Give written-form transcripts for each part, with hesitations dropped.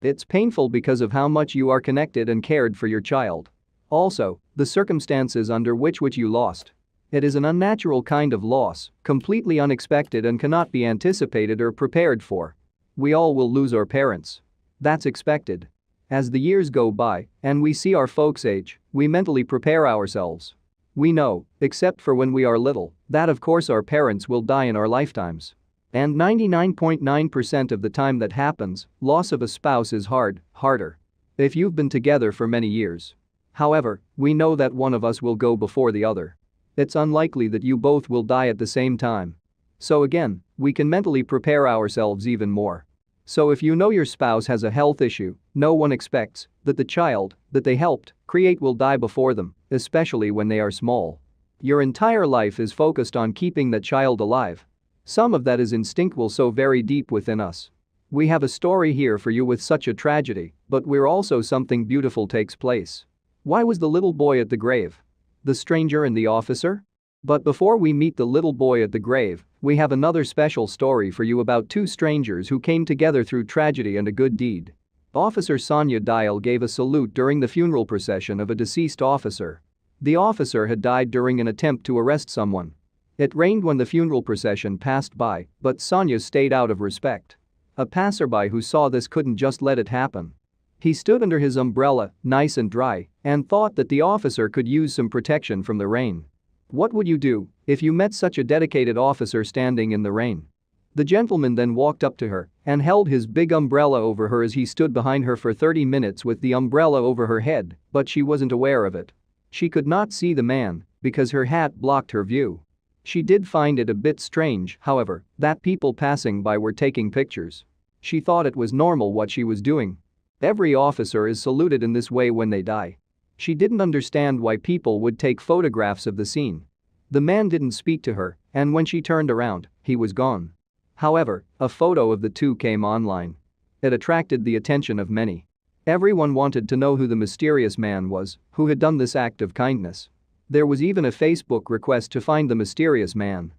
It's painful because of how much you are connected and cared for your child. Also, the circumstances under which you lost. It is an unnatural kind of loss, completely unexpected and cannot be anticipated or prepared for. We all will lose our parents. That's expected. As the years go by and we see our folks age, we mentally prepare ourselves. We know, except for when we are little, that of course our parents will die in our lifetimes. And 99.9% of the time that happens, loss of a spouse is harder. If you've been together for many years. However, we know that one of us will go before the other. It's unlikely that you both will die at the same time. So again, we can mentally prepare ourselves even more. So if you know your spouse has a health issue, no one expects that the child that they helped create will die before them, especially when they are small. Your entire life is focused on keeping that child alive. Some of that is instinctual, so very deep within us. We have a story here for you with such a tragedy, but we're also something beautiful takes place. Why was the little boy at the grave? The stranger and the officer? But before we meet the little boy at the grave, we have another special story for you about two strangers who came together through tragedy and a good deed. Officer Sonia Dial gave a salute during the funeral procession of a deceased officer. The officer had died during an attempt to arrest someone. It rained when the funeral procession passed by, but Sonia stayed out of respect. A passerby who saw this couldn't just let it happen. He stood under his umbrella, nice and dry, and thought that the officer could use some protection from the rain. What would you do if you met such a dedicated officer standing in the rain? The gentleman then walked up to her and held his big umbrella over her as he stood behind her for 30 minutes with the umbrella over her head, but she wasn't aware of it. She could not see the man because her hat blocked her view. She did find it a bit strange, however, that people passing by were taking pictures. She thought it was normal what she was doing. Every officer is saluted in this way when they die. She didn't understand why people would take photographs of the scene. The man didn't speak to her, and when she turned around, he was gone. However, a photo of the two came online. It attracted the attention of many. Everyone wanted to know who the mysterious man was who had done this act of kindness. There was even a Facebook request to find the mysterious man.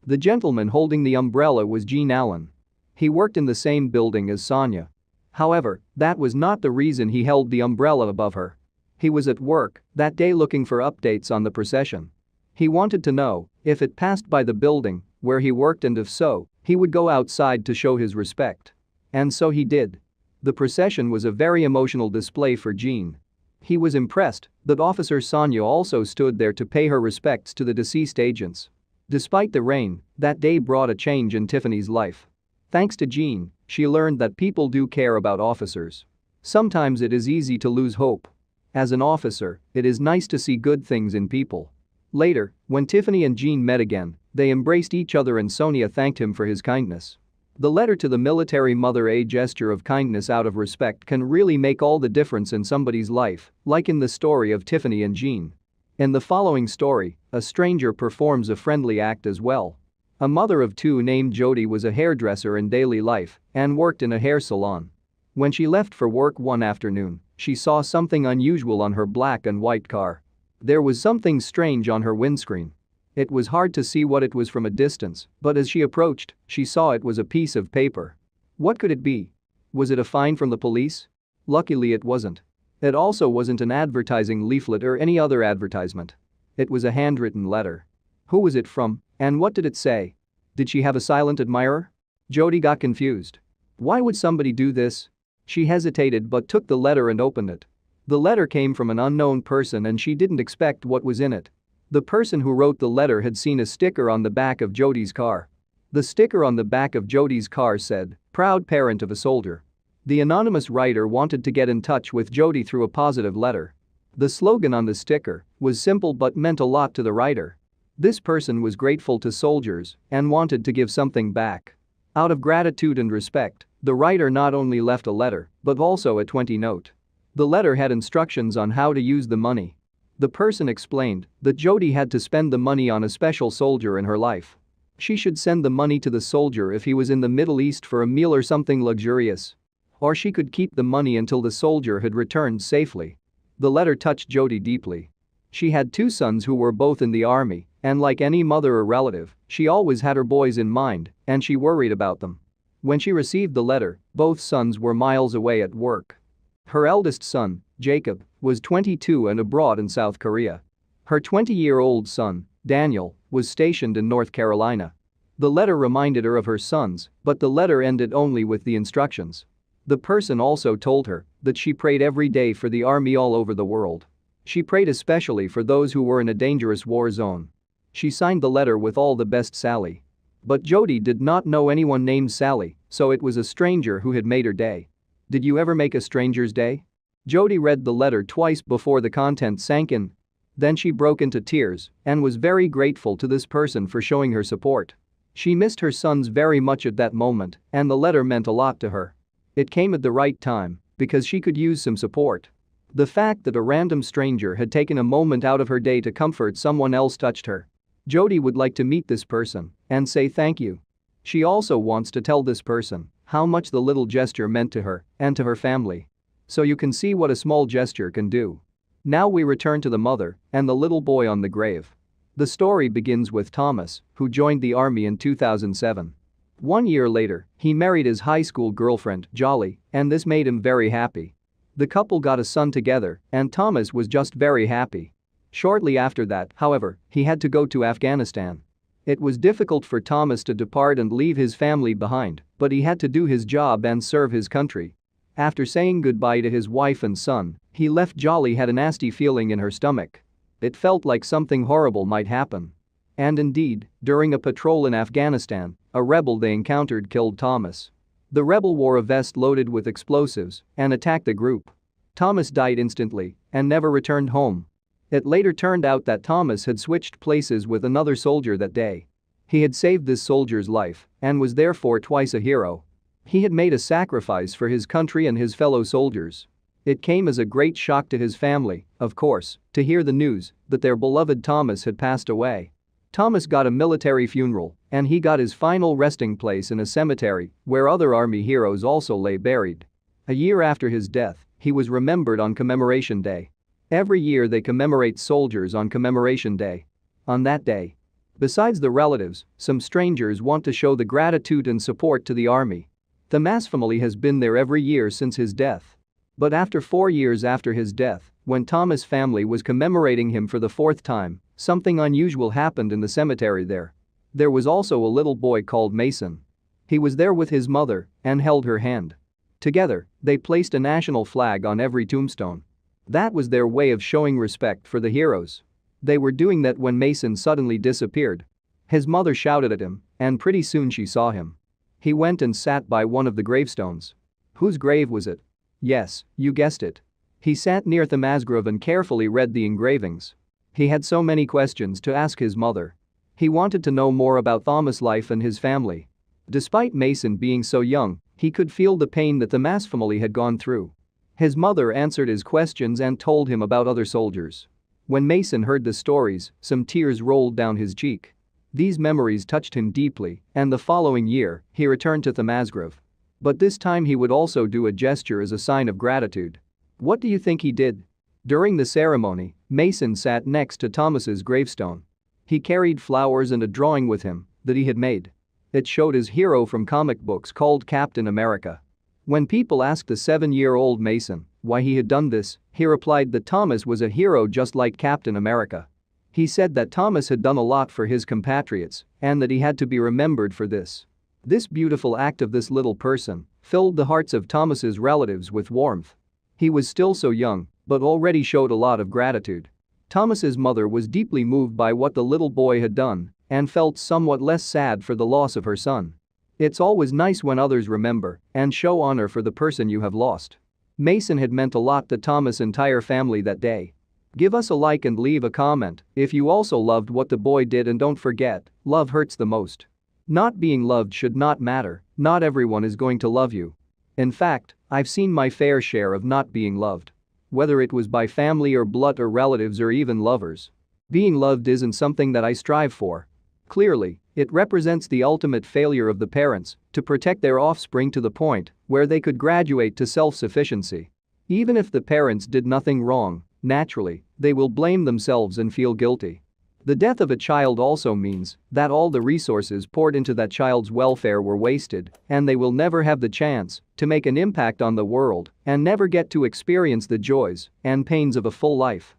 The gentleman holding the umbrella was Gene Allen. He worked in the same building as Sonia. However, that was not the reason he held the umbrella above her. He was at work that day looking for updates on the procession. He wanted to know if it passed by the building where he worked, and if so, he would go outside to show his respect. And so he did. The procession was a very emotional display for Gene. He was impressed that Officer Sonia also stood there to pay her respects to the deceased agents. Despite the rain, that day brought a change in Tiffany's life. Thanks to Gene, she learned that people do care about officers. Sometimes it is easy to lose hope. As an officer, it is nice to see good things in people. Later, when Tiffany and Gene met again, they embraced each other and Sonia thanked him for his kindness. The letter to the military mother, a gesture of kindness out of respect, can really make all the difference in somebody's life, like in the story of Tiffany and Gene. In the following story, a stranger performs a friendly act as well. A mother of two named Jody was a hairdresser in daily life and worked in a hair salon. When she left for work one afternoon, she saw something unusual on her black and white car. There was something strange on her windscreen. It was hard to see what it was from a distance, but as she approached, she saw it was a piece of paper. What could it be? Was it a fine from the police? Luckily it wasn't. It also wasn't an advertising leaflet or any other advertisement. It was a handwritten letter. Who was it from, and what did it say? Did she have a silent admirer? Jody got confused. Why would somebody do this? She hesitated but took the letter and opened it. The letter came from an unknown person and she didn't expect what was in it. The person who wrote the letter had seen a sticker on the back of Jody's car. The sticker on the back of Jody's car said, "Proud parent of a soldier." The anonymous writer wanted to get in touch with Jody through a positive letter. The slogan on the sticker was simple but meant a lot to the writer. This person was grateful to soldiers and wanted to give something back. Out of gratitude and respect, the writer not only left a letter but also a 20 note. The letter had instructions on how to use the money. The person explained that Jody had to spend the money on a special soldier in her life. She should send the money to the soldier if he was in the Middle East for a meal or something luxurious. Or she could keep the money until the soldier had returned safely. The letter touched Jody deeply. She had two sons who were both in the army, and like any mother or relative, she always had her boys in mind and she worried about them. When she received the letter, both sons were miles away at work. Her eldest son, Jacob, was 22 and abroad in South Korea. Her 20-year-old son, Daniel, was stationed in North Carolina. The letter reminded her of her sons, but the letter ended only with the instructions. The person also told her that she prayed every day for the army all over the world. She prayed especially for those who were in a dangerous war zone. She signed the letter with all the best, Sally. But Jody did not know anyone named Sally, so it was a stranger who had made her day. Did you ever make a stranger's day? Jody read the letter twice before the content sank in. Then she broke into tears and was very grateful to this person for showing her support. She missed her sons very much at that moment, and the letter meant a lot to her. It came at the right time because she could use some support. The fact that a random stranger had taken a moment out of her day to comfort someone else touched her. Jody would like to meet this person and say thank you. She also wants to tell this person how much the little gesture meant to her and to her family. So you can see what a small gesture can do. Now we return to the mother and the little boy on the grave. The story begins with Thomas, who joined the army in 2007. 1 year later, he married his high school girlfriend, Jolly, and this made him very happy. The couple got a son together, and Thomas was just very happy. Shortly after that, however, he had to go to Afghanistan. It was difficult for Thomas to depart and leave his family behind, but he had to do his job and serve his country. After saying goodbye to his wife and son, he left. Jolly had a nasty feeling in her stomach. It felt like something horrible might happen. And indeed, during a patrol in Afghanistan, a rebel they encountered killed Thomas. The rebel wore a vest loaded with explosives and attacked the group. Thomas died instantly and never returned home. It later turned out that Thomas had switched places with another soldier that day. He had saved this soldier's life and was therefore twice a hero. He had made a sacrifice for his country and his fellow soldiers. It came as a great shock to his family, of course, to hear the news that their beloved Thomas had passed away. Thomas got a military funeral, and he got his final resting place in a cemetery where other army heroes also lay buried. A year after his death, he was remembered on Commemoration Day. Every year they commemorate soldiers on Commemoration Day. On that day, besides the relatives, some strangers want to show the gratitude and support to the army. The Mass family has been there every year since his death. But after 4 years after his death, when Thomas' family was commemorating him for the 4th time, something unusual happened in the cemetery there. There was also a little boy called Mason. He was there with his mother and held her hand. Together, they placed a national flag on every tombstone. That was their way of showing respect for the heroes. They were doing that when Mason suddenly disappeared. His mother shouted at him, and pretty soon she saw him. He went and sat by one of the gravestones. Whose grave was it? Yes, you guessed it. He sat near the mass grave and carefully read the engravings. He had so many questions to ask his mother. He wanted to know more about Thomas' life and his family. Despite Mason being so young, he could feel the pain that the Mass family had gone through. His mother answered his questions and told him about other soldiers. When Mason heard the stories, some tears rolled down his cheek. These memories touched him deeply, and the following year, he returned to the mass grave. But this time he would also do a gesture as a sign of gratitude. What do you think he did? During the ceremony, Mason sat next to Thomas's gravestone. He carried flowers and a drawing with him that he had made. It showed his hero from comic books called Captain America. When people asked the 7-year-old Mason why he had done this, he replied that Thomas was a hero just like Captain America. He said that Thomas had done a lot for his compatriots and that he had to be remembered for this. This beautiful act of this little person filled the hearts of Thomas's relatives with warmth. He was still so young, but already showed a lot of gratitude. Thomas's mother was deeply moved by what the little boy had done and felt somewhat less sad for the loss of her son. It's always nice when others remember and show honor for the person you have lost. Mason had meant a lot to Thomas' entire family that day. Give us a like and leave a comment if you also loved what the boy did, and don't forget, love hurts the most. Not being loved should not matter. Not everyone is going to love you. In fact, I've seen my fair share of not being loved. Whether it was by family or blood or relatives or even lovers. Being loved isn't something that I strive for. Clearly, it represents the ultimate failure of the parents to protect their offspring to the point where they could graduate to self-sufficiency. Even if the parents did nothing wrong, naturally, they will blame themselves and feel guilty. The death of a child also means that all the resources poured into that child's welfare were wasted, and they will never have the chance to make an impact on the world and never get to experience the joys and pains of a full life.